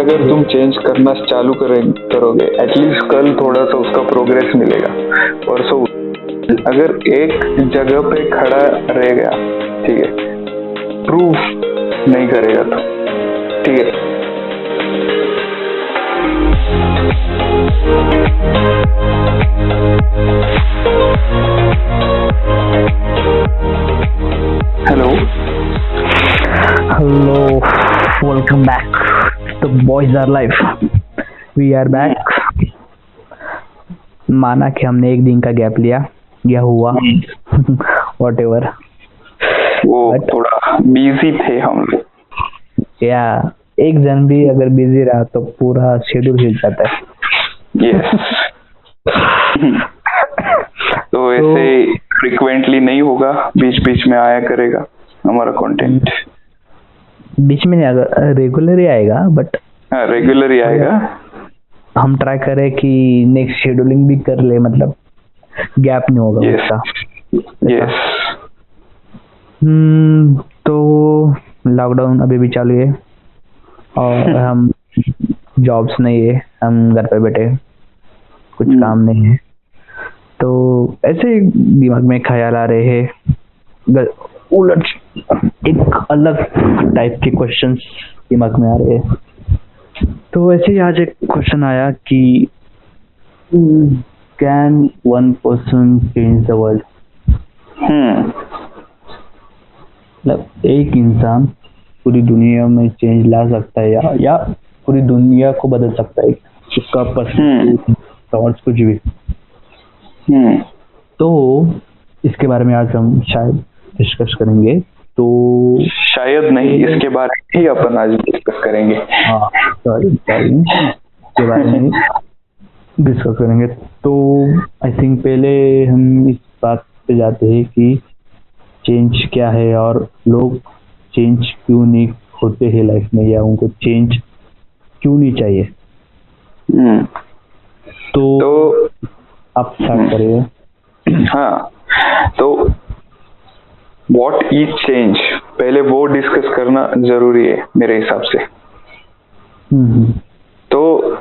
अगर तुम चेंज करना चालू करोगे, एटलीस्ट कल थोड़ा सा उसका प्रोग्रेस मिलेगा। परसों अगर एक जगह पे खड़ा रह गया, ठीक है, प्रूफ नहीं करेगा तो, ठीक है। Hello, welcome back. The boys are live. We are back. माना कि हमने एक दिन का गैप लिया या हुआ whatever. वो थोड़ा बिजी थे हम लोग। या एक जन भी अगर बिजी रहा तो पूरा शेड्यूल हिल जाता है। यस। तो ऐसे फ्रिक्वेंटली नहीं होगा, बीच बीच में आया करेगा हमारा कंटेंट। बीच में नहीं आएगा, रेगुलर ही आएगा, बट हाँ, रेगुलर ही आएगा। हम ट्राई करें कि नेक्स्ट शेड्यूलिंग भी कर ले, मतलब गैप नहीं होगा उसका। यस। तो लॉकडाउन अभी भी चालू है और हम जॉब्स नहीं है, हम घर पे बैठे, कुछ काम नहीं है, तो ऐसे ही दिमाग में ख्याल आ रहे हैं, उलट एक अलग टाइप के क्वेश्चंस दिमाग में आ रहे हैं। तो ऐसे ही आज एक क्वेश्चन आया कि can one person change the world. मतलब एक इंसान पूरी दुनिया में चेंज ला सकता है या पूरी दुनिया को बदल सकता है, उसका पर्सनल थॉट्स कुछ भी। तो इसके बारे में आज हम शायद डिस्कस करेंगे। तो शायद नहीं, इसके बारे में ही अपन आज डिस्कस करेंगे। हाँ, सॉरी, इसके बारे में डिस्कस करेंगे। तो आई थिंक पहले हम इस बात पे जाते हैं कि चेंज क्या है और लोग चेंज क्यों नहीं होते हैं लाइफ में, या उनको चेंज क्यों नहीं चाहिए। तो आप स्टार्ट करिए। हाँ, तो व्हाट इज चेंज, पहले वो डिस्कस करना जरूरी है मेरे हिसाब से। तो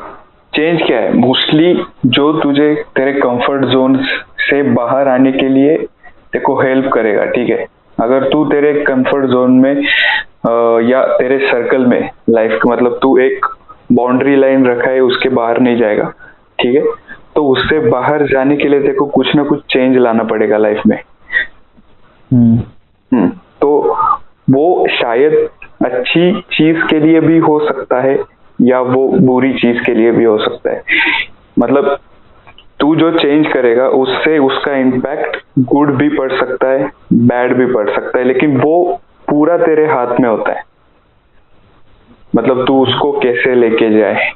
चेंज क्या है? मोस्टली जो तुझे तेरे कंफर्ट जोन से बाहर आने के लिए तेको हेल्प करेगा, ठीक है। अगर तू तेरे कंफर्ट जोन में या तेरे सर्कल में, लाइफ का मतलब तू एक बाउंड्री लाइन रखा है, उसके बाहर नहीं जाएगा, ठीक है, तो उससे बाहर जाने के लिए तेको कुछ ना कुछ चेंज लाना पड़ेगा लाइफ में। तो वो शायद अच्छी चीज के लिए भी हो सकता है या वो बुरी चीज के लिए भी हो सकता है। मतलब तू जो चेंज करेगा उससे उसका इम्पैक्ट गुड भी पड़ सकता है, बैड भी पड़ सकता है, लेकिन वो पूरा तेरे हाथ में होता है। मतलब तू उसको कैसे लेके जाए।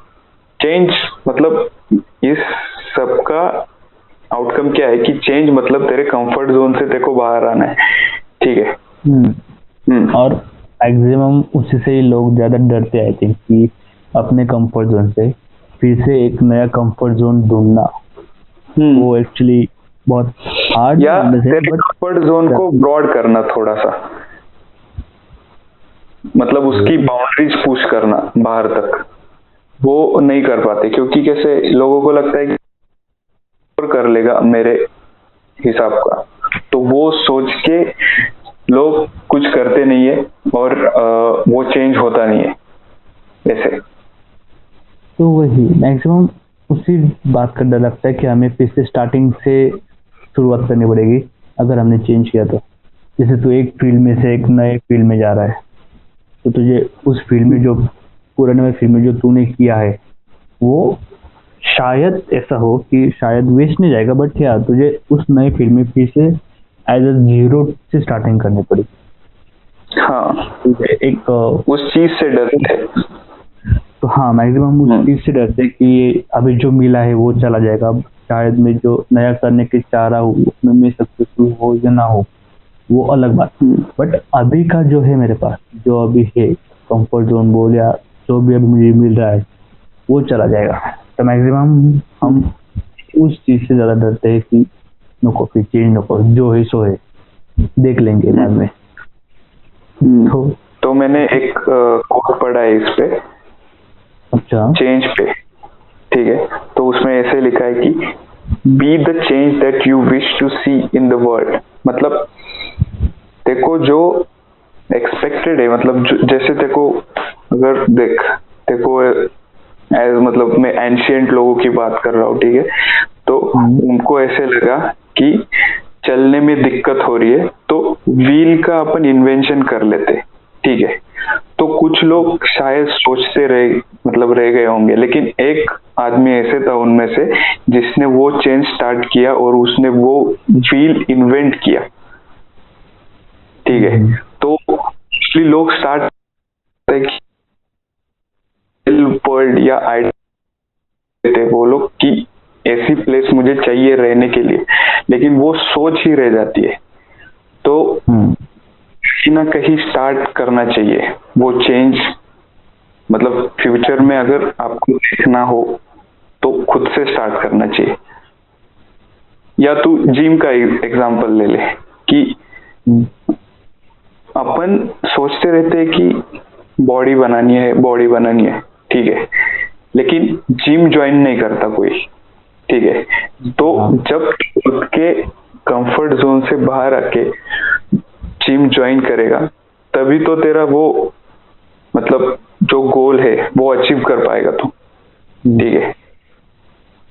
चेंज मतलब इस सब का आउटकम क्या है कि चेंज मतलब तेरे कंफर्ट जोन से तेरे को बाहर आना है, ठीक है। और मैक्सिमम उसी से ही लोग ज्यादा डरते आई थिंक कि अपने कंफर्ट जोन से फिर से एक नया कंफर्ट जोन ढूंढना, वो एक्चुअली बहुत हार्ड या तेरे कंफर्ट जोन को ब्रॉड करना थोड़ा सा, मतलब उसकी बाउंड्रीज पुश करना बाहर तक, वो नहीं कर पाते क्योंकि कैसे लोगों को लगता है कि कर लेगा मेरे हिसाब का, तो वो सोच के लोग कुछ करते नहीं है और वो चेंज होता नहीं है ऐसे। तो वही मैक्सिमम उसी बात का डर लगता है कि हमें फिर से स्टार्टिंग से शुरुआत करनी पड़ेगी अगर हमने चेंज किया तो। जैसे तू एक फील्ड में से एक नए फील्ड में जा रहा है, तो तुझे उस फील्ड में जो पुराने फील्ड में जो तूने किया है वो शायद ऐसा हो कि शायद वेस्ट नहीं जाएगा, बट यार तुझे उस नए फील्ड में फिर से एज अ जीरो से स्टार्टिंग करनी पड़ी। हाँ, एक उस चीज से डरते। तो हाँ, मैक्सिमम उस चीज से डरते कि अभी जो मिला है वो चला जाएगा, अब शायद मैं जो नया करने के चाह रहा हूँ उसमें मैं सक्सेसफुल हो या ना हो, वो अलग बात। बट अभी का जो है मेरे पास, जो अभी है कंफर्ट जोन बोल या जो भी अभी मुझे मिल रहा है वो चला जाएगा। तो मैक्सिमम हम उस चीज से ज्यादा डरते हैं कि नको, फिर चेंज नको, जो है सो है, देख लेंगे बाद में। तो मैंने एक कोट पढ़ा है इस पे अच्छा। चेंज पे, ठीक है। तो उसमें ऐसे लिखा है कि be the change that you wish to see in the world. मतलब देखो जो एक्सपेक्टेड है, मतलब जैसे देखो, अगर देख देखो एज मतलब मैं एंशियंट लोगों की बात कर रहा हूँ, ठीक है। तो उनको ऐसे लगा कि चलने में दिक्कत हो रही है, तो व्हील का अपन इन्वेंशन कर लेते, ठीक है। तो कुछ लोग शायद सोचते रह गए होंगे, लेकिन एक आदमी ऐसे था उनमें से जिसने वो चेंज स्टार्ट किया और उसने वो व्हील इन्वेंट किया, ठीक है। तो मोस्टली लोग स्टार्ट वर्ल्ड या आइडिया थे वो लोग कि ऐसी प्लेस मुझे चाहिए रहने के लिए, लेकिन वो सोच ही रह जाती है। तो कहीं ना कहीं स्टार्ट करना चाहिए वो चेंज। मतलब फ्यूचर में अगर आपको देखना हो तो खुद से स्टार्ट करना चाहिए। या तू जिम का एग्जांपल ले ले कि अपन सोचते रहते हैं कि बॉडी बनानी है, ठीक है, लेकिन जिम ज्वाइन नहीं करता कोई, ठीक है। तो जब खुद के कंफर्ट जोन से बाहर आके जिम ज्वाइन करेगा, तभी तो तेरा वो मतलब जो गोल है वो अचीव कर पाएगा तू, ठीक है।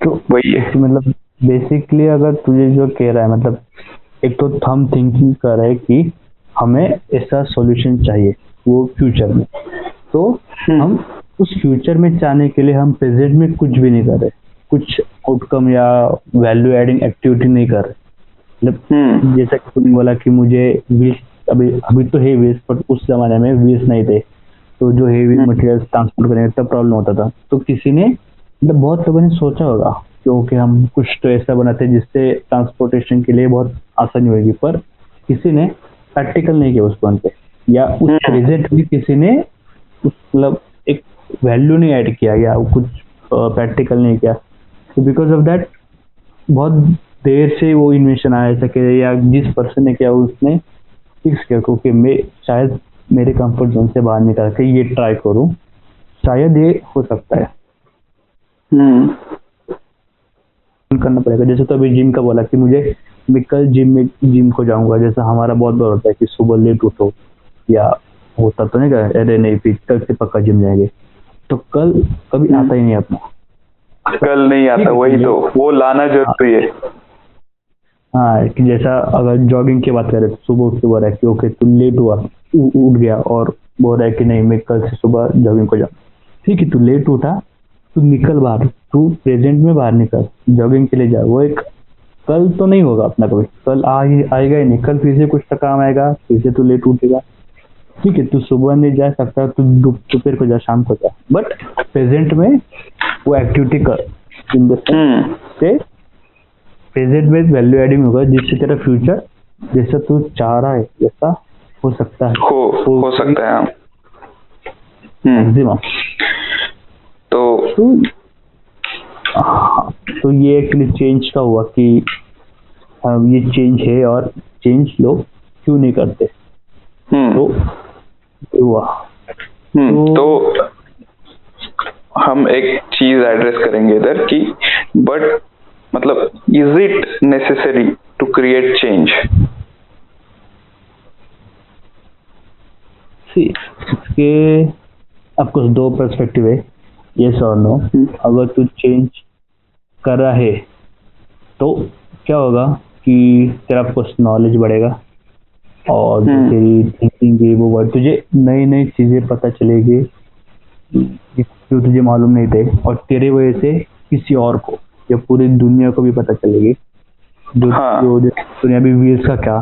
तो वही है। मतलब बेसिकली अगर तुझे जो कह रहा है, मतलब एक तो हम थिंकिंग कर रहे हैं कि हमें ऐसा सॉल्यूशन चाहिए वो फ्यूचर में, तो हम उस फ्यूचर में चाहने के लिए हम प्रेजेंट में कुछ भी नहीं कर रहे, कुछ आउटकम या वैल्यू एडिंग एक्टिविटी नहीं कर रहे। मतलब जैसा कि तुमने बोला कि मुझे व्हील्स, अभी तो है व्हील्स, पर उस जमाने में व्हील्स नहीं थे, तो जो हेवी मटेरियल ट्रांसपोर्ट करने में तब प्रॉब्लम होता था। तो किसी ने, मतलब बहुत लोगों ने सोचा होगा क्योंकि हम कुछ तो ऐसा बनाते हैं जिससे ट्रांसपोर्टेशन के लिए बहुत आसानी होगी, पर किसी ने प्रैक्टिकल नहीं किया उस पॉइंट पे, या उस प्रेजेंट में किसी ने मतलब एक वैल्यू नहीं ऐड किया या कुछ प्रैक्टिकल नहीं किया। तो बिकॉज ऑफ दैट बहुत देर से वो इन्वेंशन आया सके, या जिस पर्सन ने किया उसने फिक्स किया क्योंकि मैं शायद मेरे कंफर्ट जोन से बाहर निकल के ये ट्राई करूं, शायद ये हो सकता है। करना पड़ेगा। जैसे तो अभी जिम का बोला कि मैं कल जिम को जाऊंगा, जैसा हमारा बहुत बार होता है कि सुबह लेट उठो, या होता तो नहीं, अरे नहीं फिर कल से पक्का जिम जाएंगे, तो कल कभी आता ही नहीं अपना, कल नहीं आता, वही तो वो लाना जरूरी है। हाँ, कि जैसा अगर जॉगिंग की बात करें तो सुबह उठ के बोल रहा है कि ओके तू लेट हुआ, उठ गया और बोल रहा है कि नहीं मैं कल से सुबह जॉगिंग को जाऊँ, ठीक है, तू लेट उठा, तू निकल बाहर, तू प्रेजेंट में बाहर निकल, जॉगिंग के लिए जा। वो एक कल तो नहीं होगा अपना, कभी कल आएगा ही नहीं, कल फिर से कुछ काम आएगा, फिर से तू लेट उठेगा, ठीक है। तू सुबह नहीं जा सकता, तू दोपहर को जा, शाम को जा, बट प्रेजेंट में वो एक्टिविटी कर, इन द से प्रेजेंट में वैल्यू एडिंग होगा, जिससे तेरा फ्यूचर जैसा तू चाह रहा है वैसा हो सकता है, हो सकता है। मैक्सिमम। तो ये एक्चुअली चेंज का हुआ कि ये चेंज है और चेंज लोग क्यों नहीं करते, तो हुआ। तो हम एक चीज एड्रेस करेंगे इधर कि बट मतलब is it necessary to create change? इसके आपको दो पर्सपेक्टिव है, यस और नो। अगर तू चेंज कर रहा है तो क्या होगा कि तेरा कुछ नॉलेज बढ़ेगा और तेरी थिंकिंग है वो बढ़, तुझे नई नई चीजें पता चलेगी जो तुझे मालूम नहीं थे, और तेरे वजह से किसी और को या पूरी दुनिया को भी पता चलेगी। जो तूने अभी व्हील्स का क्या,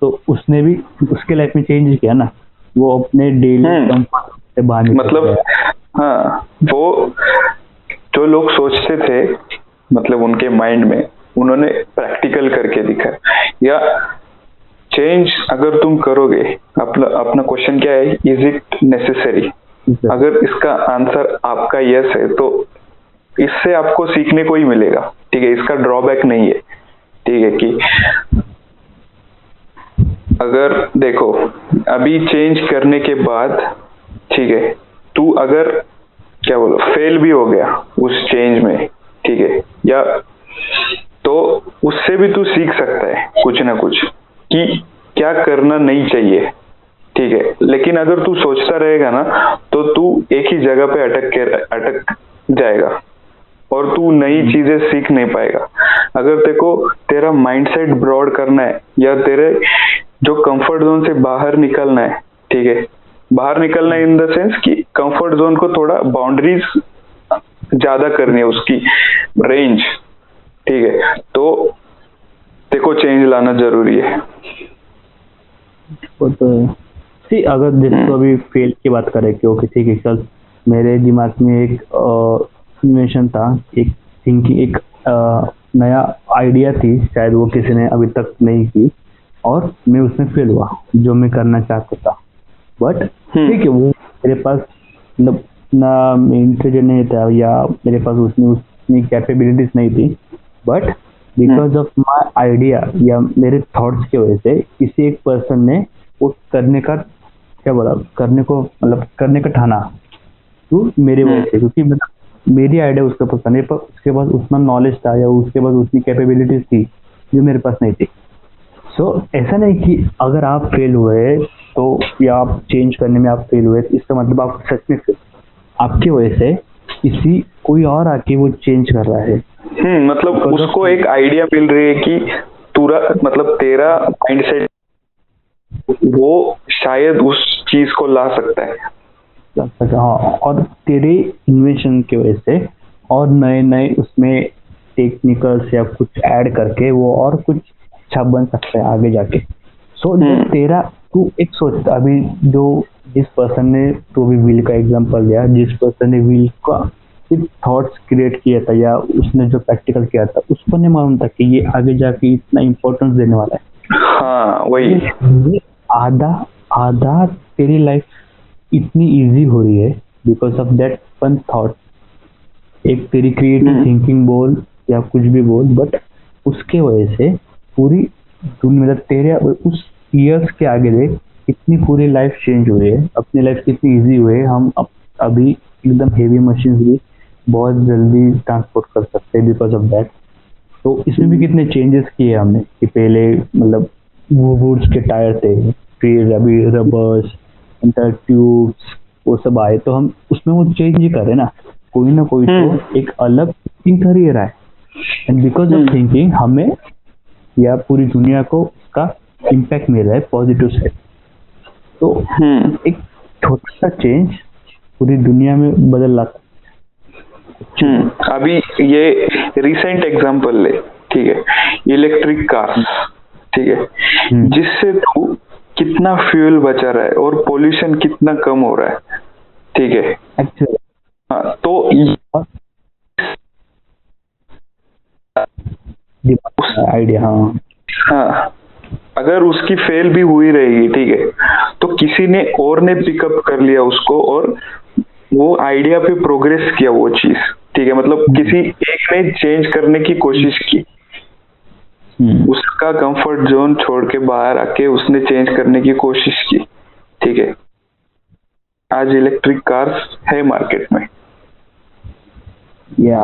तो उसने भी उसके लाइफ में चेंज किया ना, वो अपने डेली कंफर्ट से बाहर मतलब हाँ, वो जो लोग सोचते थे मतलब उनके माइंड में उन्होंने प्रैक्टिकल करके दिखा। या चेंज अगर तुम करोगे, अपना क्वेश्चन क्या है, इज इट नेसेसरी? अगर इसका आंसर आपका यस है तो इससे आपको सीखने को ही मिलेगा, ठीक है, इसका ड्रॉबैक नहीं है, ठीक है। कि अगर देखो अभी चेंज करने के बाद, ठीक है, तू अगर क्या बोलो, फेल भी हो गया उस चेंज में, ठीक है, या तो उससे भी तू सीख सकता है कुछ ना कुछ कि क्या करना नहीं चाहिए, ठीक है। लेकिन अगर तू सोचता रहेगा ना तो तू एक ही जगह पे अटक जाएगा और तू नई चीजें सीख नहीं पाएगा। अगर तेरे को तेरा माइंडसेट ब्रॉड करना है या तेरे जो कंफर्ट जोन से बाहर निकलना है, ठीक है, बाहर निकलना इन द सेंस कि कंफर्ट जोन को थोड़ा बाउंड्रीज ज्यादा करनी है, उसकी रेंज, ठीक है, तो तेरे को चेंज लाना जरूरी है। वो तो है। सी अगर जैसे तो अभी फेल की बात करें कि ओके ठीक है चल, मेरे दिमाग में एक इन्वेंशन था, एक थिंकिंग, एक नया आइडिया थी, शायद वो किसी ने अभी तक नहीं की और मैं उसमें फेल हुआ जो मैं करना चाहता था। बट ठीक है, वो मेरे पास मतलब ना इंटेलिजेंट नहीं था या मेरे पास उसमें उतनी कैपेबिलिटीज नहीं थी, but because of my idea या मेरे थॉट्स की वजह से किसी एक पर्सन ने वो करने का क्या बोला, करने को मतलब करने का ठाना तो मेरी वजह से, क्योंकि मेरी आइडिया उसके पास नहीं, पर उसके पास उतना नॉलेज था या उसके पास उतनी कैपेबिलिटीज थी जो मेरे पास नहीं थी। सो ऐसा नहीं कि अगर आप फेल हुए तो या आप चेंज करने में आप फेल हुए तो इसका मतलब आप सच में आपकी वजह से किसी कोई और आके वो चेंज कर रहा है। मतलब उसको एक आइडिया मिल रही है कि पूरा मतलब तेरा माइंडसेट वो शायद उस चीज को ला सकता है। हाँ, और तेरे इन्वेंशन की वजह से और नए नए उसमें टेक्निकल्स या कुछ ऐड करके वो और कुछ अच्छा बन सकता है आगे जाके। सो तेरा तू एक सोच, अभी जो जिस पर्सन ने तो भी व्हील का एग्जांपल दिया, जिस पर्सन ने व्हील का सिर्फ थॉट्स क्रिएट किया था या उसने जो प्रैक्टिकल किया था उसको नहीं मालूम था कि ये आगे जाके इतना इम्पोर्टेंस देने वाला है। हाँ वही आधा आधा तेरी लाइफ इतनी इजी हो रही है because of that one thought, एक तेरी क्रिएटिव थिंकिंग बोल या कुछ भी बोल, बट उसके वजह से पूरी दुनिया मतलब तेरे उस ईयर्स के आगे देख इतनी पूरी लाइफ चेंज हुई है, अपनी लाइफ कितनी इजी हुई है। हम अभी एकदम हेवी मशीन भी बहुत जल्दी ट्रांसपोर्ट कर सकते हैं बिकॉज ऑफ दैट। तो इसमें भी कितने चेंजेस किए हमने कि पहले मतलब वुड्स के टायर थे, फिर अभी रबर्स, इंटर ट्यूब्स वो सब आए, तो हम उसमें वो चेंज ही कर रहे ना, कोई ना कोई तो एक अलग थिंकिंग कर ही रहा है। एंड बिकॉज ऑफ थिंकिंग हमें या पूरी दुनिया को उसका इम्पैक्ट मिल रहा है पॉजिटिव साइड। तो एक छोटा सा चेंज पूरी दुनिया में बदल लाता। अभी ये रिसेंट एग्जांपल ले, ठीक है, इलेक्ट्रिक कार, ठीक है, जिससे तू कितना फ्यूल बचा रहा है और पोल्यूशन कितना कम हो रहा है, ठीक है। एक्चुअली हाँ, तो आइडिया हाँ, अगर उसकी फेल भी हुई रहेगी, ठीक है, तो किसी ने और ने पिकअप कर लिया उसको और वो आइडिया पे प्रोग्रेस किया वो चीज, ठीक है, मतलब किसी एक ने चेंज करने की कोशिश की, उसका कंफर्ट जोन छोड़ के बाहर आके उसने चेंज करने की कोशिश की, ठीक है। आज इलेक्ट्रिक कार्स है मार्केट में, या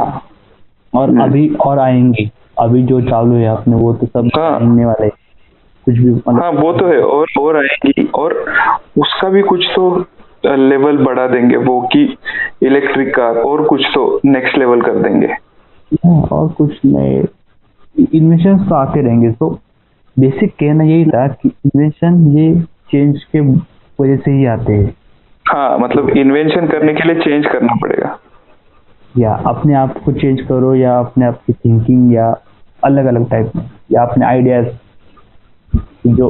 और अभी और आएंगी, अभी जो चालू है आपने वो तो सब आने वाले कुछ भी मतलब। हाँ वो तो है, और आएंगी और उसका भी कुछ तो लेवल बढ़ा देंगे वो कि इलेक्ट्रिक कार और कुछ तो नेक्स्ट लेवल कर देंगे। और कुछ नए इन्वेंशन तो आते रहेंगे। तो बेसिक कहना यही था कि इन्वेंशन ये चेंज के वजह से ही आते हैं। हाँ, मतलब इन्वेंशन करने के लिए चेंज करना पड़ेगा, या अपने आप को चेंज करो या अपने आप की थिंकिंग या अलग अलग टाइप में या अपने आइडियाज जो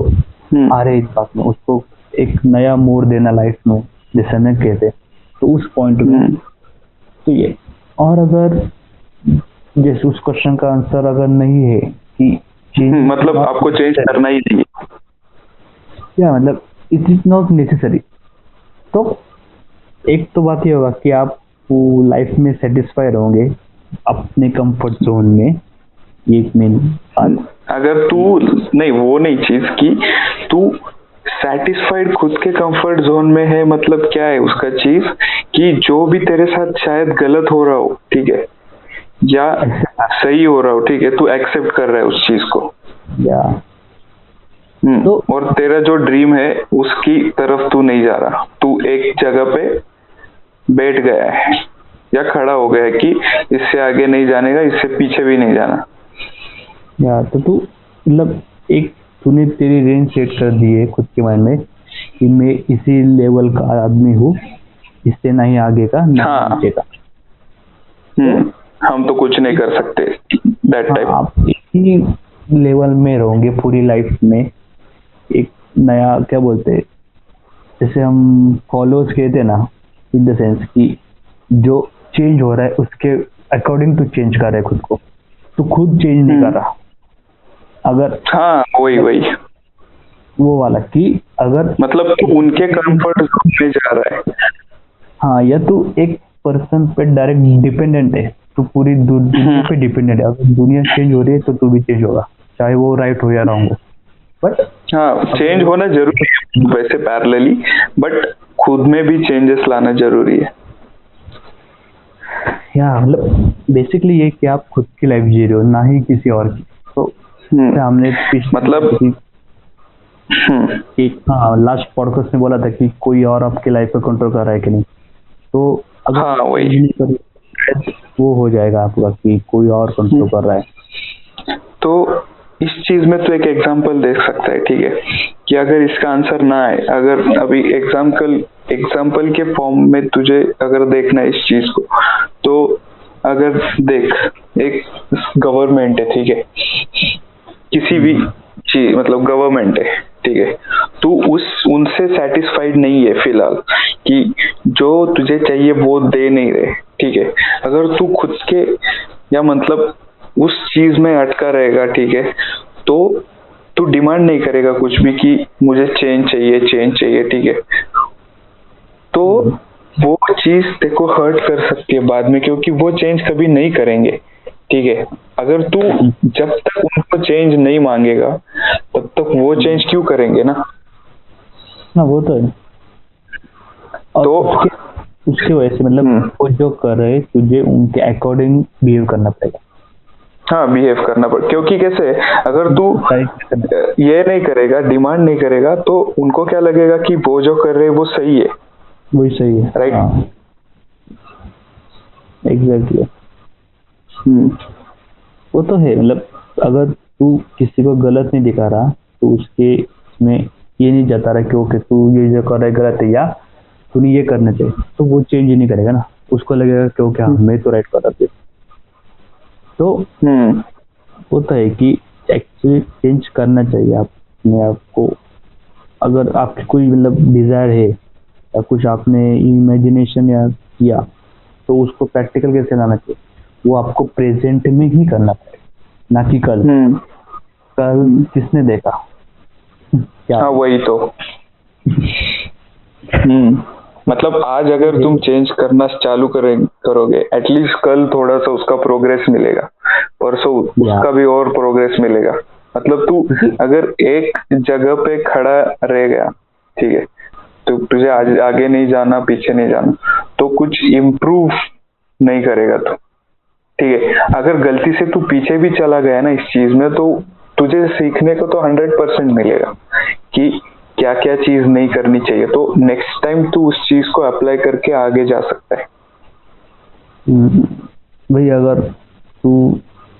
आ रहे इस बात में उसको एक नया मोड़ देना लाइफ में, जैसे मैं कहते तो उस पॉइंट में तो ये। और अगर जैसे उस क्वेश्चन का आंसर अगर नहीं है कि मतलब आपको चेंज करना ही नहीं, या मतलब इट इज नॉट नेसेसरी, तो एक तो बात ये होगा कि आप लाइफ में सेटिस्फाई रहोगे अपने कंफर्ट जोन में। एक मेन अगर तू नहीं वो नहीं चीज कि तू सेटिस्फाइड खुद के कंफर्ट जोन में है, मतलब क्या है उसका चीज कि जो भी तेरे साथ शायद गलत हो रहा हो, ठीक है, या सही हो रहा हो, ठीक है, तू एक्सेप्ट कर रहा है उस चीज को। या तो और तेरा जो ड्रीम है उसकी तरफ तू नहीं जा रहा, तू एक जगह पे बैठ गया है या खड़ा हो गया है कि इससे आगे नहीं जाने का, इससे पीछे भी नहीं जाना। या तो तू मतलब एक तूने तेरी रेंज सेट कर दी है खुद के माइंड में कि मैं इसी लेवल का आदमी हूँ, इससे नहीं आगे का ना हाँ। नीचे का। हम तो कुछ नहीं कर सकते दैट टाइप। आप इसी लेवल में रहोगे पूरी लाइफ में। एक नया क्या बोलते हैं, जैसे हम फॉलोअर्स कहते हैं ना, इन द सेंस कि जो चेंज हो रहा है उसके अकॉर्डिंग टू चेंज कर रहा है खुद को, तो खुद चेंज नहीं कर रहा। अगर हाँ वही वो वाला कि अगर मतलब तू उनके कंफर्ट जोन में जा रहा है। हाँ, या तू एक पर्सन पे डायरेक्ट डिपेंडेंट है, तो पूरी दुनिया पे डिपेंडेंट है। अगर दुनिया चेंज हो रही है तो तू भी चेंज होगा, चाहे वो राइट हो या रॉन्ग हो। बट हाँ, चेंज होना जरूरी है वैसे पैरेलली, बट खुद में भी चेंजेस लाना जरूरी है। या मतलब बेसिकली ये कि आप खुद की लाइफ जी रहे हो, ना ही किसी और की। तो हमने मतलब एक लास्ट पॉडकास्ट में बोला था कि कोई और आपकी लाइफ को कंट्रोल कर रहा है कि नहीं। तो अगर हाँ वही वो हो जाएगा आपका कि कोई और कंट्रोल कर रहा है। तो इस चीज में तो एक एग्जांपल देख सकता है, ठीक है, कि अगर इसका आंसर ना आए, अगर अभी एग्जांपल के फॉर्म में तुझे अगर देखना है इस चीज को, तो अगर देख एक गवर्नमेंट है, ठीक है, किसी भी चीज मतलब गवर्नमेंट है, ठीक है, तू उनसे सेटिस्फाइड नहीं है फिलहाल कि जो तुझे चाहिए वो दे नहीं रहे, ठीक है। अगर तू खुद के या मतलब उस चीज में अटका रहेगा, ठीक है, तो तू डिमांड नहीं करेगा कुछ भी कि मुझे चेंज चाहिए, ठीक है, तो वो चीज तेरे को हर्ट कर सकती है बाद में, क्योंकि वो चेंज कभी नहीं करेंगे, ठीक है। अगर तू जब तक उनको चेंज नहीं मांगेगा तब तक वो चेंज क्यों करेंगे ना। वो तो है। और तो उसके वजह से मतलब वो जो कर रहे तुझे उनके अकॉर्डिंग बिहेव करना पड़ेगा। हाँ, बिहेव करना पड़ेगा, क्योंकि कैसे अगर तू ये नहीं करेगा, डिमांड नहीं करेगा, तो उनको क्या लगेगा कि वो जो कर रहे हैं वो सही है, वही सही है, राइट। एग्जैक्टली। वो तो है। मतलब अगर तू किसी को गलत नहीं दिखा रहा तो उसके में ये नहीं जता रहा कि ओके तू ये जो कर रहा है गलत है या तूने ये करना चाहिए, तो वो चेंज ही नहीं करेगा ना। उसको लगेगा कि ओके मैं तो राइट कर रहा था। तो वो तो है कि एक्चुअली चेंज करना चाहिए अपने आप को। अगर आपकी कोई मतलब डिजायर है या कुछ आपने इमेजिनेशन या किया, तो उसको प्रैक्टिकल कैसे लाना चाहिए, वो आपको प्रेजेंट में ही करना पड़ेगा, ना कि कल। कल किसने देखा क्या? हाँ वही तो। मतलब आज अगर तुम चेंज करना चालू करोगे, एटलीस्ट कल थोड़ा सा उसका प्रोग्रेस मिलेगा, परसों उसका भी और प्रोग्रेस मिलेगा। मतलब तू अगर एक जगह पे खड़ा रह गया, ठीक है, तो तुझे आगे नहीं जाना, पीछे नहीं जाना, तो कुछ इम्प्रूव नहीं करेगा तू, ठीक है। अगर गलती से तू पीछे भी चला गया ना इस चीज में, तो तुझे सीखने को तो 100% मिलेगा कि क्या क्या चीज नहीं करनी चाहिए, तो नेक्स्ट टाइम तू उस चीज को अप्लाई करके आगे जा सकता है। भाई अगर तू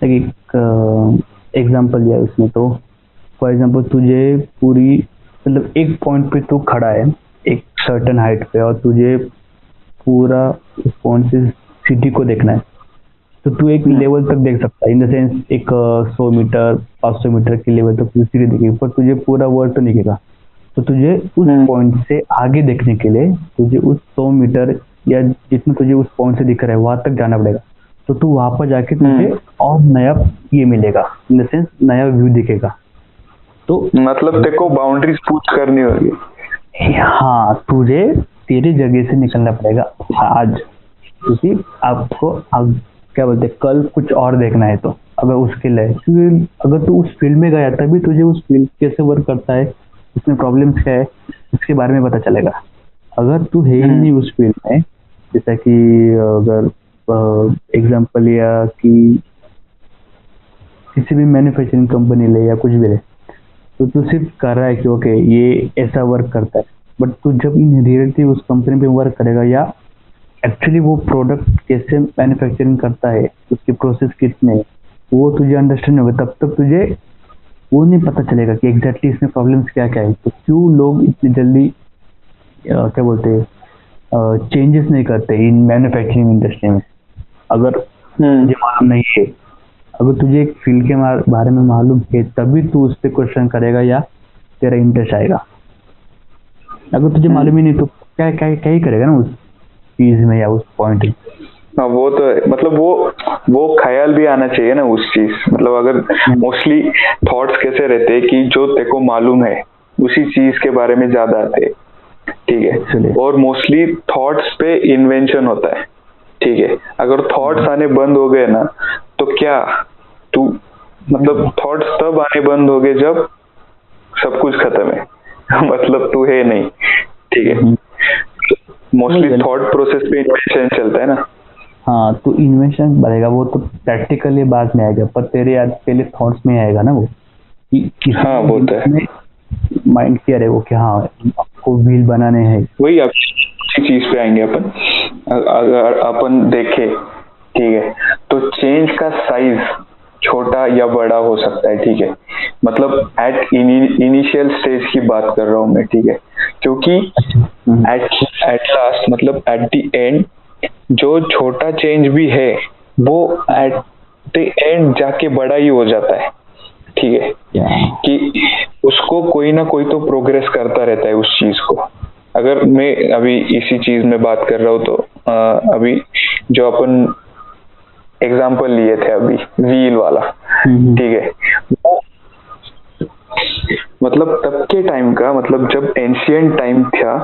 एक एग्जांपल दिया उसमें, तो फॉर एग्जांपल तुझे पूरी मतलब एक पॉइंट पे तू खड़ा है एक सर्टेन हाइट पे, और तुझे पूरा उस पॉइंट से सिटी को देखना है, तो तू एक लेवल तक देख सकता है। इन द सेंस एक 100 मीटर 500 मीटर की लेवल तक तुझे सिटी दिखेगी, पर तुझे पूरा वर्ल्ड तो नहीं दिखेगा। तो तुझे उस पॉइंट से आगे देखने के लिए तुझे उस 100 मीटर या जितना तुझे उस पॉइंट से दिख रहा है वहां तक जाना पड़ेगा। तो तू वहां पर जाके तुझे और नया ये मिलेगा, इन द सेंस नया व्यू दिखेगा। तो मतलब तेरे को बाउंड्रीज पुश करनी होगी। हाँ, तुझे तेरी जगह से निकलना पड़ेगा आज, क्योंकि आपको क्या बोलते हैं कल कुछ और देखना है। तो अगर उसके लिए अगर तू उस फील्ड में गया तभी तुझे उस फील्ड कैसे वर्क करता है, उसमें प्रॉब्लम्स क्या है, उसके बारे में पता चलेगा। अगर तू है ही नहीं उस फील्ड में जैसा कि अगर एग्जांपल लिया कि किसी भी मैन्युफैक्चरिंग कंपनी ले या कुछ भी ले, तो तू सिर्फ कर रहा है कि ओके ये ऐसा वर्क करता है, बट तू जब इन रियलिटी उस कंपनी पे वर्क करेगा या एक्चुअली वो प्रोडक्ट कैसे मैन्युफैक्चरिंग करता है, उसकी प्रोसेस कितने है, वो तुझे अंडरस्टैंड होगा, तब तक तुझे वो नहीं पता चलेगा कि एग्जैक्टली इसमें प्रॉब्लम्स क्या क्या है। तो क्यों लोग इतनी जल्दी क्या बोलते हैं चेंजेस नहीं करते इन मैन्युफैक्चरिंग इंडस्ट्री में। अगर तुझे मालूम नहीं है, अगर तुझे एक फील्ड के बारे में मालूम है, तभी तू उस पर क्वेश्चन करेगा या तेरा इंटरेस्ट आएगा। अगर तुझे मालूम ही नहीं तो क्या क्या क्या ही करेगा ना उस चीज में या उस पॉइंट में। हाँ वो तो है, मतलब वो ख्याल भी आना चाहिए ना उस चीज, मतलब अगर मोस्टली थॉट्स कैसे रहते हैं कि जो तेरे को मालूम है उसी चीज के बारे में ज्यादा आते हैं, ठीक है, और मोस्टली थॉट्स पे इन्वेंशन होता है, ठीक है। अगर थॉट्स आने बंद हो गए ना तो क्या तू मतलब थॉट्स तब आने बंद हो गए जब सब कुछ खत्म है मतलब तू है नहीं, ठीक है। मोस्टली थॉट प्रोसेस पे इन्वेंशन चलता है ना। हाँ, तो इन्वेंशन बढ़ेगा, वो तो प्रैक्टिकली बाद में आएगा, पर तेरे याद पहले थॉट्स में आएगा ना वो कि हाँ वो तो है, माइंड क्लियर है वो कि हाँ आपको व्हील बनाने हैं। वही अच्छी चीज पे आएंगे अपन। अगर अपन देखे, ठीक है, तो चेंज का साइज छोटा या बड़ा हो सकता है, ठीक है, मतलब एट इनिशियल स्टेज की बात कर रहा हूँ मैं, ठीक है, क्योंकि एट लास्ट मतलब एट द एंड जो छोटा चेंज भी है वो एट द एंड जाके बड़ा ही हो जाता है, ठीक है, कि उसको कोई ना कोई तो प्रोग्रेस करता रहता है उस चीज को। अगर मैं अभी इसी चीज में बात कर रहा हूँ तो अभी जो अपन एग्जाम्पल लिए थे अभी व्हील वाला, ठीक है, वो मतलब तब के टाइम का, मतलब जब एंशियंट टाइम था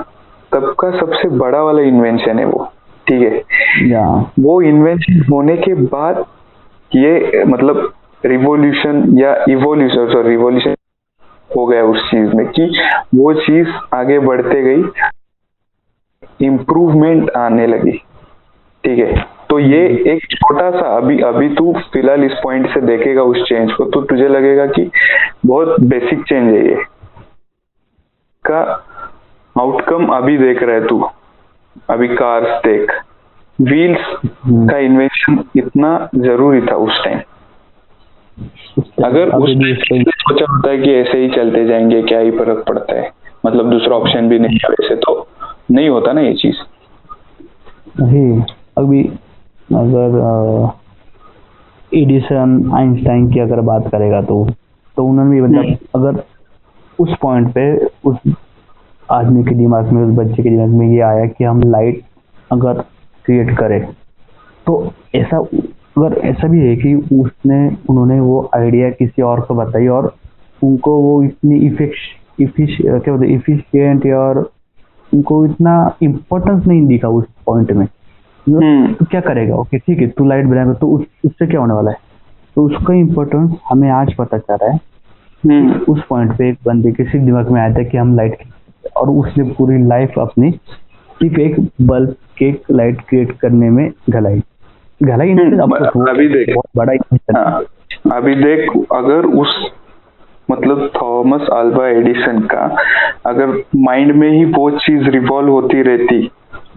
तब का सबसे बड़ा वाला इन्वेंशन है वो, ठीक है। वो इन्वेंशन होने के बाद ये मतलब रिवॉल्यूशन या रिवॉल्यूशन हो गया उस चीज में कि वो चीज आगे बढ़ते गई, इम्प्रूवमेंट आने लगी, ठीक है। तो ये एक छोटा सा अभी तू फिलहाल इस पॉइंट से देखेगा उस चेंज को तो तुझे लगेगा कि बहुत बेसिक चेंज है, ये का आउटकम अभी देख रहा है तू। अभी कार्स देख, व्हील्स का इन्वेंशन इतना जरूरी था उस टाइम। अगर उस टाइम सोचा होता है कि ऐसे ही चलते जाएंगे क्या ही फर्क पड़ता है, मतलब दूसरा ऑप्शन भी नहीं है वैसे, तो नहीं होता ना ये चीज। अभी अगर एडिसन आइंस्टाइन की अगर बात करेगा तो उन्होंने भी मतलब अगर उस पॉइंट पे उस आदमी के दिमाग में, उस बच्चे के दिमाग में ये आया कि हम लाइट अगर क्रिएट करें, तो ऐसा भी है कि उन्होंने वो आइडिया किसी और को बताई और उनको वो इतनी इफिशिएंट और उनको इतना इम्पोर्टेंस नहीं दिखा उस पॉइंट में। तो क्या करेगा, ओके ठीक है तू लाइट बनाएगा तो उससे क्या होने वाला है, तो उसका इम्पोर्टेंस हमें आज पता चल रहा है। उस पॉइंट पे एक बंदे के सिर्फ दिमाग में आया था कि हम लाइट, और उसने पूरी लाइफ अपनी सिर्फ एक बल्ब के लाइट क्रिएट करने में घलाई। अभी देख बहुत बड़ा अभी देख, अगर उस मतलब थॉमस अल्वा एडिसन का अगर माइंड में ही वो चीज रिवॉल्व होती रहती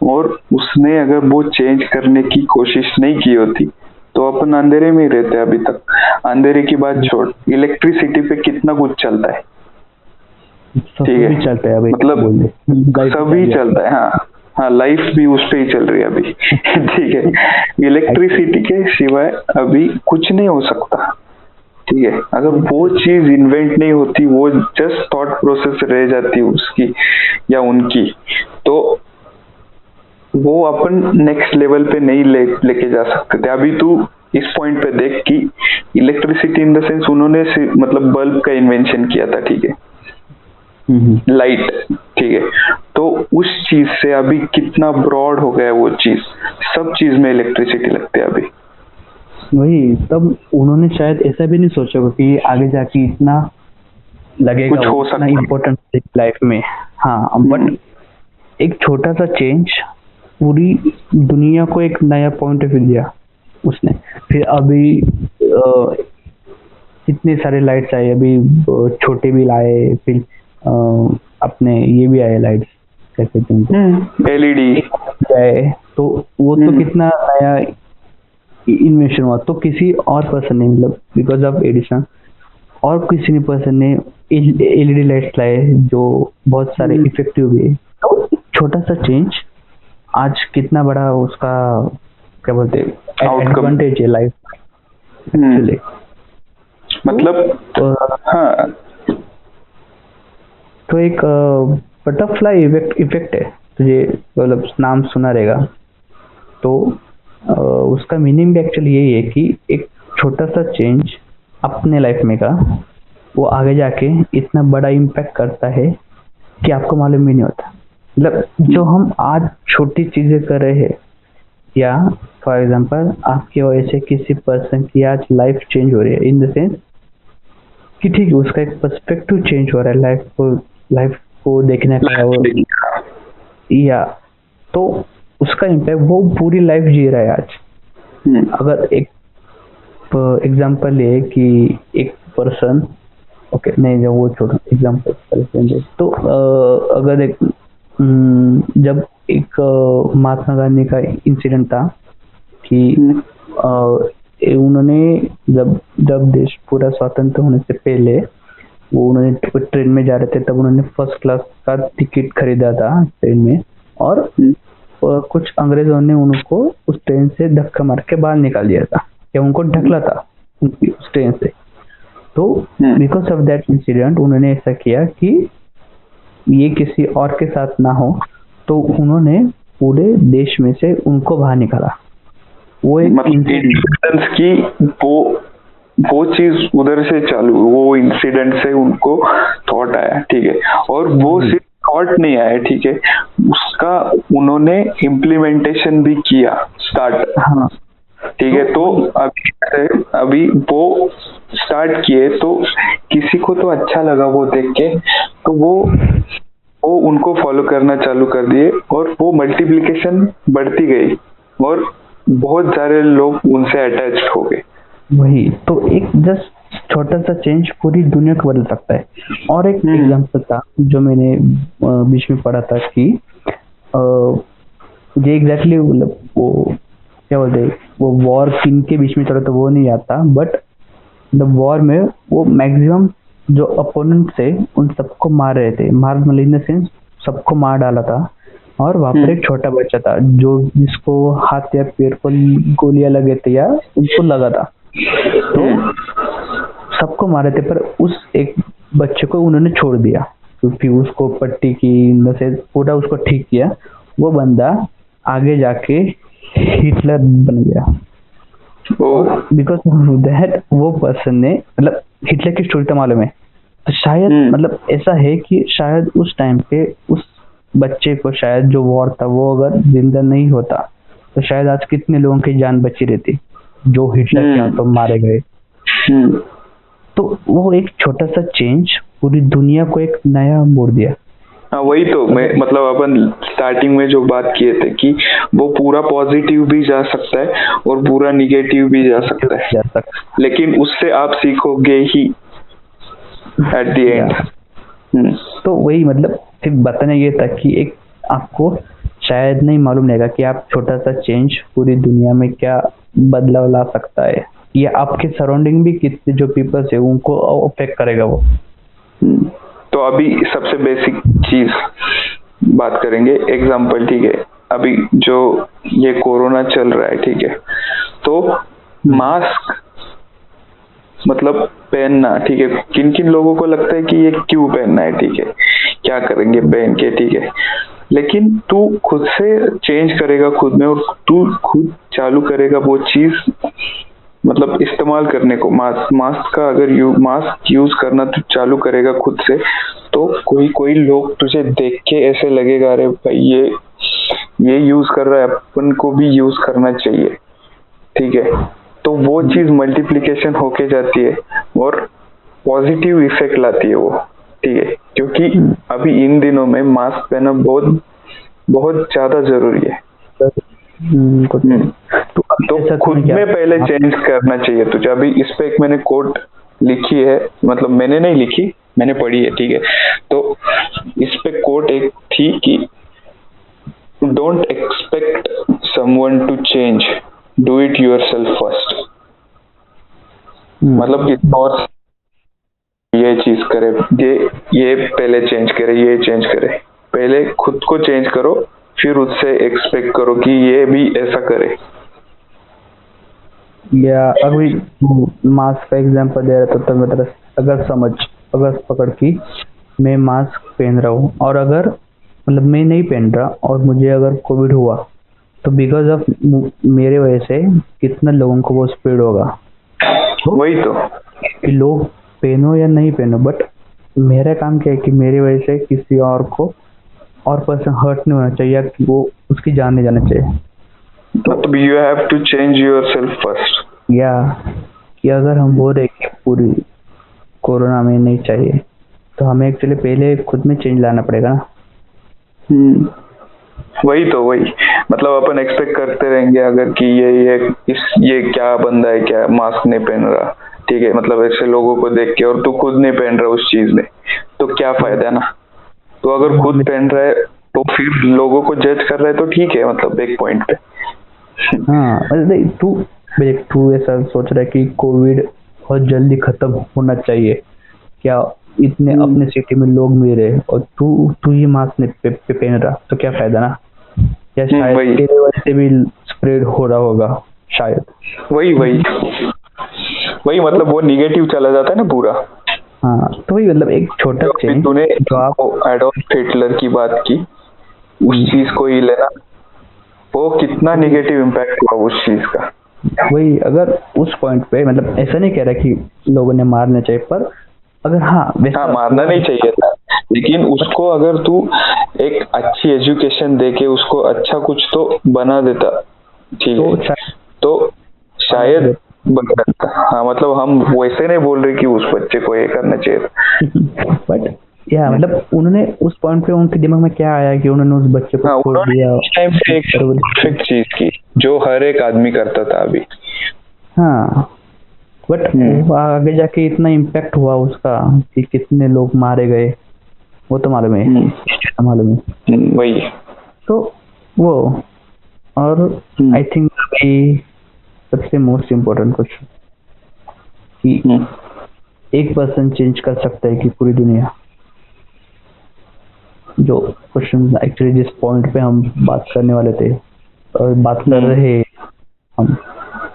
और उसने अगर वो चेंज करने की कोशिश नहीं की होती तो अपन अंधेरे में ही रहते अभी तक। अंधेरे की बात छोड़, इलेक्ट्रिसिटी पे कितना कुछ चलता है, ठीक है, चलता है मतलब सभी चलता है। हाँ लाइफ भी उस पे ही चल रही है अभी ठीक है। इलेक्ट्रिसिटी के सिवाय अभी कुछ नहीं हो सकता, ठीक है। अगर वो चीज इन्वेंट नहीं होती, वो जस्ट थॉट प्रोसेस रह जाती उसकी या उनकी, तो वो अपन नेक्स्ट लेवल पे नहीं लेके जा सकते थे। अभी तू इस पॉइंट पे देख कि इलेक्ट्रिसिटी इन द सेंस उन्होंने मतलब बल्ब का इन्वेंशन किया था, ठीक है, लाइट, ठीक है, तो उस चीज से अभी कितना ब्रॉड हो गया वो चीज, सब चीज में इलेक्ट्रिसिटी लगती है अभी। वही तब उन्होंने शायद ऐसा भी नहीं सोचा कि आगे जाके इतना लगेगा कुछ हो सकता है इम्पोर्टेंट लाइफ में। हाँ बट एक छोटा सा चेंज पूरी दुनिया को एक नया पॉइंट ऑफ व्यू दिया उसने। फिर अभी इतने सारे लाइट्स आए अभी, छोटे भी लाए, फिर अपने ये भी आए लाइट्स, क्या कहते हैं उनको, एलईडी आए। तो वो तो कितना नया इन्वेंशन हुआ, तो किसी और पर्सन ने, मतलब बिकॉज ऑफ एडिशन, और किसी ने पर्सन ने एलईडी लाइट्स लाए जो बहुत सारे इफेक्टिव भी है। तो छोटा सा चेंज आज कितना बड़ा उसका, क्या बोलते हैं, एडवांटेज है लाइफ एक्चुअली। मतलब हाँ, तो एक बटरफ्लाई इफेक्ट है, तुझे मतलब नाम सुना रहेगा। तो उसका मीनिंग भी एक्चुअली यही है कि एक छोटा सा चेंज अपने लाइफ में का, वो आगे जाके इतना बड़ा इम्पैक्ट करता है कि आपको मालूम भी नहीं होता। मतलब जो हम आज छोटी चीजें कर रहे हैं, या फॉर एग्जांपल आपकी वजह से किसी पर्सन की आज लाइफ चेंज हो रही है, इन द सेंस कि ठीक है उसका एक पर्सपेक्टिव चेंज हो रहा है लाइफ को देखने का, या तो उसका इम्पैक्ट वो पूरी लाइफ जी रहा है आज। अगर एक एग्जांपल ले कि एक पर्सन, ओके नहीं जब वो छोड़ो एग्जांपल, तो अगर एक जब एक महात्मा गांधी का इंसिडेंट था कि उन्होंने जब देश पूरा स्वतंत्र होने से पहले वो उन्होंने ट्रेन में जा रहे थे, तब उन्होंने फर्स्ट क्लास का टिकट खरीदा था ट्रेन में, और कुछ अंग्रेजों ने उनको उस ट्रेन से धक्का मार के बाहर निकाल दिया था, या उनको ढकला था उस ट्रेन से। तो बिकॉज ऑफ दैट इंसिडेंट उन्होंने ऐसा किया कि ये किसी और के साथ ना हो, तो उन्होंने पूरे देश में से उनको बाहर निकाला। वो एक इंसिडेंट की वो चीज उधर से चालू, वो इंसिडेंट से उनको थॉट आया, ठीक है, और वो सिर्फ थॉट नहीं आया, ठीक है, उसका उन्होंने इम्प्लीमेंटेशन भी किया स्टार्ट। हाँ, ठीक है। तो अभी वो स्टार्ट किए तो किसी को तो अच्छा लगा वो देख के, तो वो उनको फॉलो करना चालू कर दिए, और वो मल्टीप्लिकेशन बढ़ती गई और बहुत सारे लोग उनसे अटैच्ड हो गए। वही तो एक जस्ट छोटा सा चेंज पूरी दुनिया को बदल सकता है। और एक एग्जांपल था जो मैंने बीच में पढ़ा था कि ये एग्जैक्टली मतलब वो क्या बोलते हैं, वो वॉर किन के बीच में चला तो वो नहीं आता, बट द वॉर में वो मैक्सिमम जो अपोनेंट थे उन सबको मार रहे थे, मतलब इन द सेंस सबको मार डाला था, और वहाँ पर एक छोटा बच्चा था जो जिसको हाथ या पैर को गोलियां लगे थे या उनको लगा था, तो सबको मारे थे, पर उस एक बच्चे को उन्होंने छोड़ दिया, क्योंकि उसको पट्टी की से पूरा उसको ठीक किया। वो बंदा आगे जाके हिटलर बन गया, बिकॉज दैट वो पर्सन ने, मतलब हिटलर की स्टोरी तो मालूम है, तो शायद मतलब ऐसा है कि शायद उस टाइम पे उस बच्चे को, शायद जो वॉर था वो अगर जिंदा नहीं होता तो शायद आज कितने लोगों की जान बची रहती जो हिटलर के हाथों मारे गए। तो वो एक छोटा सा चेंज पूरी दुनिया को एक नया मोड़ दिया। हाँ, वही तो मैं मतलब अपन स्टार्टिंग में जो बात किए थे कि वो पूरा पॉजिटिव भी जा सकता है और पूरा निगेटिव भी जा सकता है, लेकिन उससे आप सीखोगे ही एट द एंड। तो वही मतलब सिर्फ बताना ये था कि एक आपको शायद नहीं मालूम रहेगा कि आप छोटा सा चेंज पूरी दुनिया में क्या बदलाव ला सकता है, या आपके सराउंडिंग भी कितने जो पीपल्स है उनको अफेक्ट करेगा वो। तो अभी सबसे बेसिक चीज बात करेंगे, एग्जाम्पल, ठीक है। अभी जो ये कोरोना चल रहा है, ठीक है, तो मास्क मतलब पहनना, ठीक है, किन किन लोगों को लगता है कि ये क्यों पहनना है, ठीक है, क्या करेंगे पहन के, ठीक है, लेकिन तू खुद से चेंज करेगा खुद में, और तू खुद चालू करेगा वो चीज, मतलब इस्तेमाल करने को, मास्क का अगर मास्क यूज करना तू चालू करेगा खुद से, तो कोई लोग तुझे देख के ऐसे लगेगा अरे भाई ये यूज कर रहा है, अपन को भी यूज करना चाहिए, ठीक है। तो वो चीज मल्टीप्लिकेशन होके जाती है और पॉजिटिव इफेक्ट लाती है वो, ठीक है, क्योंकि अभी इन दिनों में मास्क पहनना बहुत बहुत ज्यादा जरूरी है, तो खुद में पहले चेंज करना चाहिए तुझे। अभी इस पे एक मैंने कोट लिखी है, मतलब मैंने नहीं लिखी, मैंने पढ़ी है, ठीक है। तो इस पे कोट एक थी कि don't expect someone to change, do it yourself first. मतलब कि और ये चीज करे, ये पहले चेंज करे, ये चेंज करे, पहले खुद को चेंज करो, फिर उससे एक्सपेक्ट करो कि ये भी ऐसा करे। या अभी मास्क का एग्जांपल दे रहा था, तो मतलब अगर पकड़ की मैं मास्क पहन रहा हूँ, और अगर मतलब मैं नहीं पहन रहा और मुझे अगर कोविड हुआ, तो बिकॉज ऑफ मेरे वजह से कितना लोगों को वो स्प्रेड होगा। वही तो कि लोग पहनो या नहीं पहनो, बट मेरा काम क्या है कि मेरी वजह से किसी और को और पर्सन हर्ट नहीं होना चाहिए, कि वो उसकी जान नहीं जाना चाहिए। मतलब you have to change yourself first. या कि अगर हम बोल रहे कि पूरी कोरोना में नहीं चाहिए, तो हमें एक्चुअली पहले खुद में चेंज लाना पड़ेगा ना। वही तो, वही मतलब अपन एक्सपेक्ट करते रहेंगे अगर कि ये क्या बंदा है, क्या मास्क नहीं पहन रहा, ठीक है, मतलब ऐसे लोगों को देख के, और तू खुद नहीं पहन रहा उस चीज में, तो क्या फायदा है ना। तो अगर खुद पहन रहा है तो फिर लोगों को जज कर रहा है, तो ठीक है, मतलब एक पॉइंट पे। हाँ, तू ऐसा सोच रहा है कि कोविड बहुत जल्दी खत्म होना चाहिए क्या? इतने अपने सिटी में लोग मिले और तू ही मास्क नहीं पहन रहा, तो क्या फायदा ना। या शायद तेरे वजह से भी स्प्रेड हो रहा होगा शायद। वही मतलब वो निगेटिव चला जाता है ना पूरा। हाँ, तो वही मतलब एक छोटा चेंज। तूने एडोल्फ हिटलर की बात की, उस चीज को ही लेना, वो कितना निगेटिव इम्पैक्ट हुआ उस चीज का। वही, अगर उस पॉइंट पे मतलब ऐसा नहीं कह रहा कि लोगों ने मारना चाहिए, पर अगर मारना नहीं चाहिए था, लेकिन उसको अगर तू एक अच्छी एजुकेशन देके उसको अच्छा कुछ तो बना देता, ठीक है, तो शायद बन सकता। हाँ, मतलब हम वैसे नहीं बोल रहे कि उस बच्चे को ये करना चाहिए था, बट या मतलब उन्होंने उस पॉइंट पे उनके दिमाग में क्या आया कि उन्होंने उस बच्चे को छोड़ दिया। उस टाइम पे एक परफेक्ट चीज की जो हर एक आदमी करता था अभी। हाँ, बट आगे जाके इतना इम्पैक्ट हुआ उसका कि कितने लोग मारे गए, वो तो मालूम है, मालूम है। वही तो वो, और आई थिंक कि सबसे मोस्ट इम्पोर्टेंट क्वेश्चन कि एक पर्सन चेंज कर सकता है कि पूरी दुनिया? जो क्वेश्चन एक्चुअली जिस पॉइंट पे हम बात करने वाले थे और बात कर रहे हम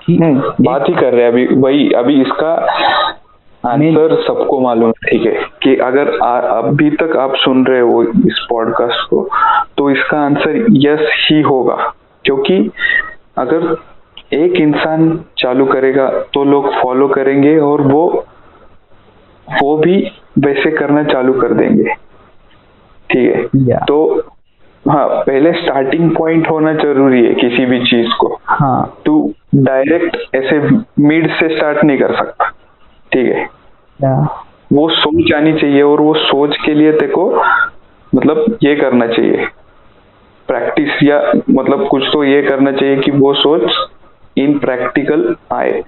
कि बात ही कर रहे हैं अभी, वही अभी इसका आंसर सबको मालूम है, ठीक है, कि अगर अभी तक आप सुन रहे हो इस पॉडकास्ट को, तो इसका आंसर यस ही होगा, क्योंकि अगर एक इंसान चालू करेगा तो लोग फॉलो करेंगे और वो भी वैसे करना चालू कर देंगे, ठीक है। तो हाँ, पहले स्टार्टिंग पॉइंट होना जरूरी है किसी भी चीज को। हाँ, तू डायरेक्ट ऐसे मिड से स्टार्ट नहीं कर सकता, ठीक है। वो सोच आनी चाहिए, और वो सोच के लिए तेरे को मतलब ये करना चाहिए प्रैक्टिस, या मतलब कुछ तो ये करना चाहिए कि वो सोच इन प्रैक्टिकल आए।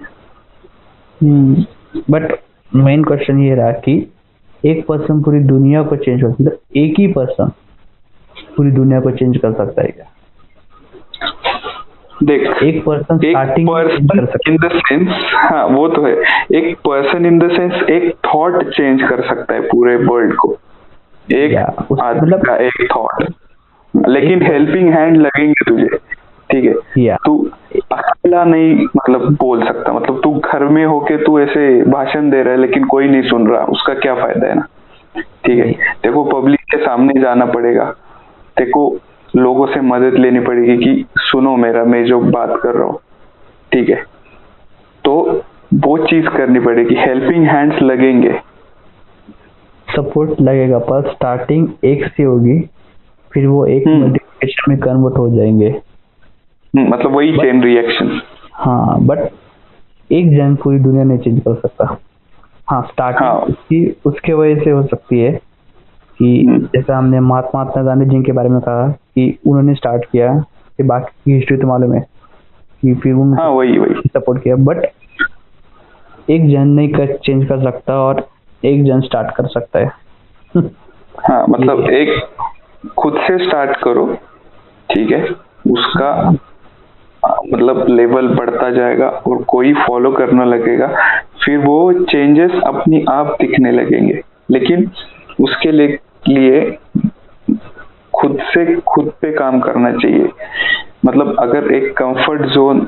बट मेन क्वेश्चन ये रहा कि एक पर्सन पूरी दुनिया को चेंज कर सकता है, एक ही पर्सन पूरी दुनिया को चेंज कर सकता है क्या? देख, एक person starting in the sense, हाँ वो तो है, एक पर्सन इन द सेंस एक थॉट चेंज कर सकता है पूरे वर्ल्ड को, एक आदमी का एक थॉट, लेकिन हेल्पिंग हैंड लगेंगे तुझे, ठीक है। तू अकेला नहीं मतलब बोल सकता, मतलब तू घर में होके तू ऐसे भाषण दे रहा है लेकिन कोई नहीं सुन रहा, उसका क्या फायदा है ना, ठीक है। देखो, पब्लिक के सामने जाना पड़ेगा, देखो लोगों से मदद लेनी पड़ेगी कि सुनो मेरा, मैं जो बात कर रहा हूँ, ठीक है, तो वो चीज करनी पड़ेगी, हेल्पिंग हैंड्स लगेंगे, सपोर्ट लगेगा, पर स्टार्टिंग एक से होगी, फिर वो एक मल्टीप्लिकेशन में कन्वर्ट हो जाएंगे, मतलब वही चेन रिएक्शन। हाँ, बट एक जन पूरी दुनिया नहीं चेंज कर सकता। हाँ, स्टार्टिंग उसके वजह से हो सकती है कि जैसा हमने महात्मा गांधी जी के बारे में कहा कि उन्होंने स्टार्ट किया कि बाकी की हिस्ट्री तो मालूम है कि फिर उन्होंने हाँ वही सपोर्ट किया, बट एक जन नहीं कर चेंज कर सकता और एक जन स्टार्ट कर सकता है। हाँ मतलब एक खुद से स्टार्ट करो, ठीक है, उसका मतलब लेवल बढ़ता जाएगा और कोई फॉलो करने लगेगा, फिर वो चेंजेस अपनी आप दिखने लगेंगे। लेकिन उसके लिए खुद से खुद पे काम करना चाहिए। मतलब अगर एक कंफर्ट जोन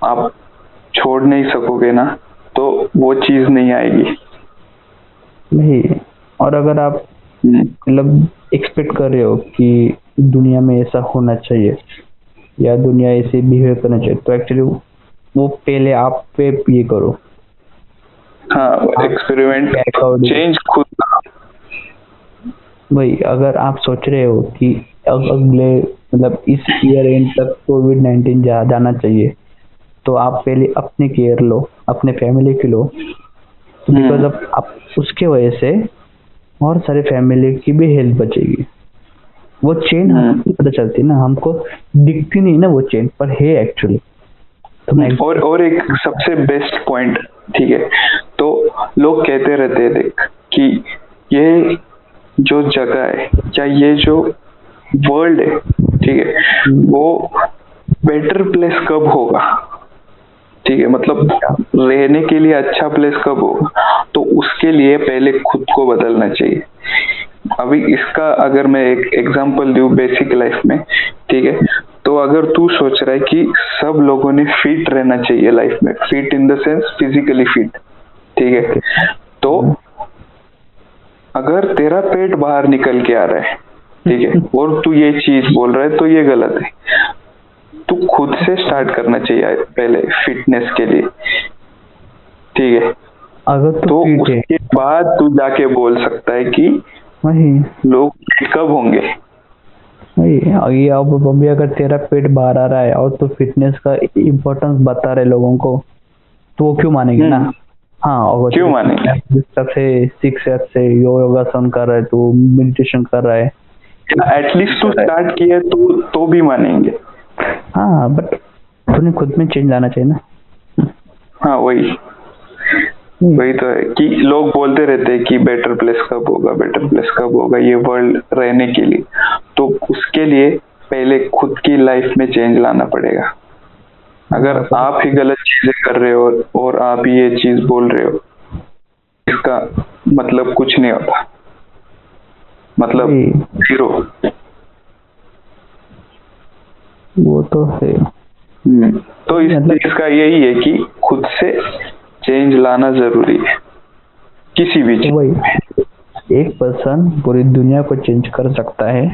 आप छोड़ नहीं सकोगे ना, तो वो चीज नहीं आएगी। नहीं, और अगर आप हम्म, मतलब एक्सपेक्ट कर रहे हो कि दुनिया में ऐसा होना चाहिए या दुनिया ऐसे बिहेव करना चाहिए, तो एक्चुअली वो पहले आप पे ये करो। हाँ आप एक्सपेरिमेंट, क्या अकॉर्डिंग, चेंज खुद। भाई अगर आप सोच रहे हो कि अगले मतलब इस ईयर एंड तक कोविड-19 जाना चाहिए, तो आप पहले अपनी केयर लो, अपने फैमिली की लो, बिकॉज हम्म, अब आप उसके वजह से और सारे फैमिली की भी हेल्थ बचेगी। वो चेन हम्म, हमको पता चलती है ना, हमको दिखती नहीं ना वो चेन, पर है एक्चुअली। तो मैं और एक सबसे बेस्ट पॉइंट, ठीक है, तो लोग कहते रहते हैं देख कि ये जो जगह है या ये जो वर्ल्ड है, ठीक है, वो बेटर प्लेस कब होगा, ठीक है, मतलब रहने के लिए अच्छा प्लेस कब होगा, तो उसके लिए पहले खुद को बदलना चाहिए। अभी इसका अगर मैं एक एग्जांपल दूं बेसिक लाइफ में, ठीक है, तो अगर तू सोच रहा है कि सब लोगों ने फिट रहना चाहिए लाइफ में, fit in the sense physically fit, ठीक है, तो अगर तेरा पेट बाहर निकल के आ रहा है, ठीक है, और तू ये चीज बोल रहा है, तो ये गलत है। तू खुद से स्टार्ट करना चाहिए पहले फिटनेस के लिए, ठीक है, अगर तो तो फिट है, उसके बाद तू जाके बोल सकता है कि वही लोग fit कब होंगे। वही ये अब अभी अगर तेरा पेट बाहर आ रहा है और तो फिटनेस का इम्पोर्टेंस बता रहे लोगों को, तो वो क्यों मानेंगे ना। हाँ, और क्यों मानेंगे? जिस तरह से 6 से योगासन कर रहा है, तो मेडिटेशन कर रहा है। एटलीस्ट तू स्टार्ट किया तो भी मानेंगे। हाँ, बट तूने खुद में चेंज लाना चाहिए ना। हाँ वही तो है कि लोग बोलते रहते हैं कि बेटर प्लेस कब होगा, बेटर प्लेस कब होगा ये वर्ल्ड रहने के लिए, तो उसके लिए पहले खुद की लाइफ में चेंज लाना पड़ेगा। अगर आप ही गलत चीजें कर रहे हो और आप ही ये चीज बोल रहे हो, इसका मतलब कुछ नहीं होता, मतलब जीरो। वो तो है। तो इस चीज का यही है कि खुद से चेंज लाना जरूरी है किसी भी चीज। वही एक पर्सन पूरी दुनिया को चेंज कर सकता है,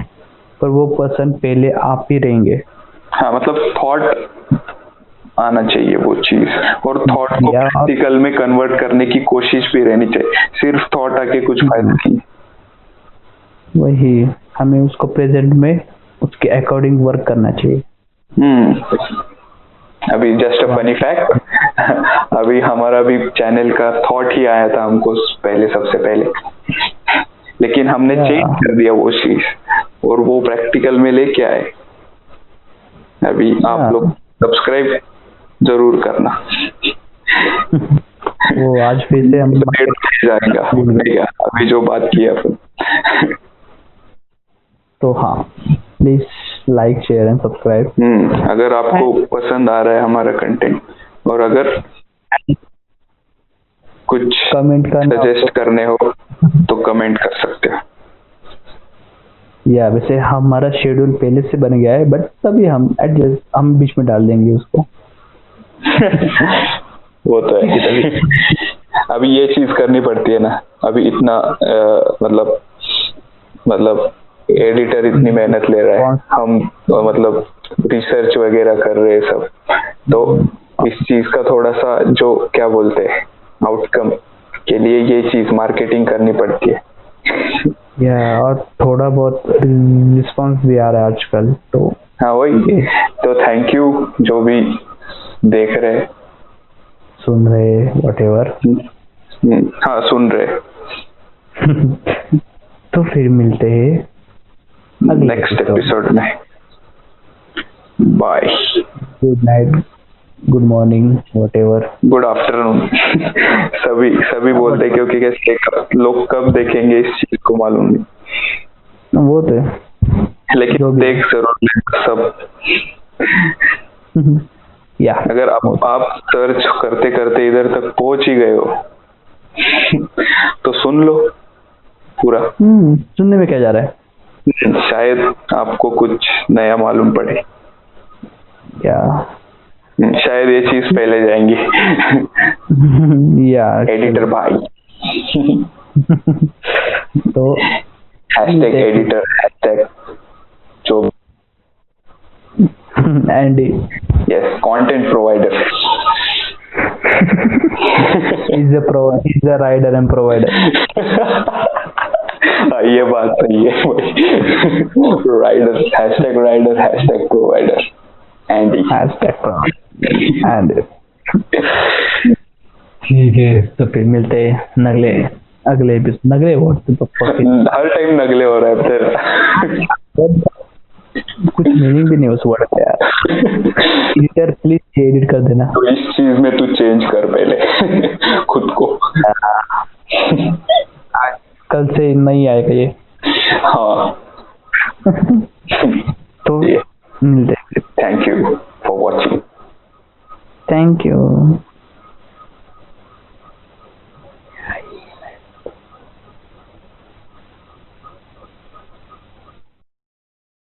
पर वो पर्सन पहले आप ही रहेंगे। हाँ मतलब थॉट आना चाहिए वो चीज, और थॉट को प्रैक्टिकल में कन्वर्ट करने की कोशिश भी रहनी चाहिए। सिर्फ थॉट आके कुछ फायदा नहीं। वही हमें उसको प्रेजेंट में उसके अकॉर्डिंग वर्क करना चाहिए। अभी जस्ट अ फनी फैक्ट, अभी हमारा भी चैनल का थॉट ही आया था हमको पहले, सबसे पहले, लेकिन हमने चेंज कर दिया वो चीज और वो प्रैक्टिकल में लेके आए। अभी आप लोग सब्सक्राइब जरूर करना। वो आज फिर से हम जाएगा अभी जो बात की अपन। तो हाँ, please like share and subscribe. अगर आपको पसंद आ रहा है हमारा कंटेंट, और अगर कुछ कमेंट सजेस्ट करने हो तो कमेंट कर सकते हो। या वैसे हमारा शेड्यूल पहले से बन गया है, बट तभी हम बीच में डाल देंगे उसको। वो तो है। अभी ये चीज करनी पड़ती है ना, अभी इतना मतलब एडिटर इतनी मेहनत ले रहा है, हम मतलब रिसर्च वगैरह कर रहे हैं सब, तो इस चीज का थोड़ा सा जो क्या बोलते हैं आउटकम के लिए ये चीज मार्केटिंग करनी पड़ती है। और थोड़ा बहुत रिस्पांस भी आ रहा है आजकल, तो हाँ वही तो थैंक यू जो भी देख रहे, सुन रहे, व्हाटएवर। हाँ सुन रहे। तो फिर मिलते हैं नेक्स्ट एपिसोड में। Bye, good night, good morning, whatever. Good afternoon. सभी बोलते हैं, क्योंकि कैसे लोग कब देखेंगे इस चीज को मालूम नहीं, वो तो है, लेकिन देख जरूर सब। या अगर आप सर्च करते करते इधर तक पहुंच ही गए हो तो सुन लो पूरा। सुनने में क्या जा रहा है, शायद आपको कुछ नया मालूम पड़े, या शायद ये चीज पहले जाएंगी। या एडिटर भाई। तो हैशटैग एडिटर, हैशटैग जो Andy, yes, content provider. Is a rider and provider. ये बात सही है भाई। Rider, hashtag provider, Andy, hashtag. ठीक है, तो फिर मिलते हैं अगले एपिसोड। नगले हर टाइम नगले हो रहा है तेरा। कुछ मीनिंग भी नहीं उस वर्ड का यार। एडिटर प्लीज एडिट कर देना। तो इस चीज में तू चेंज कर पहले खुद को। कल से नहीं आएगा ये। हाँ। तो मिलते हैं। Thank you for watching. Thank you.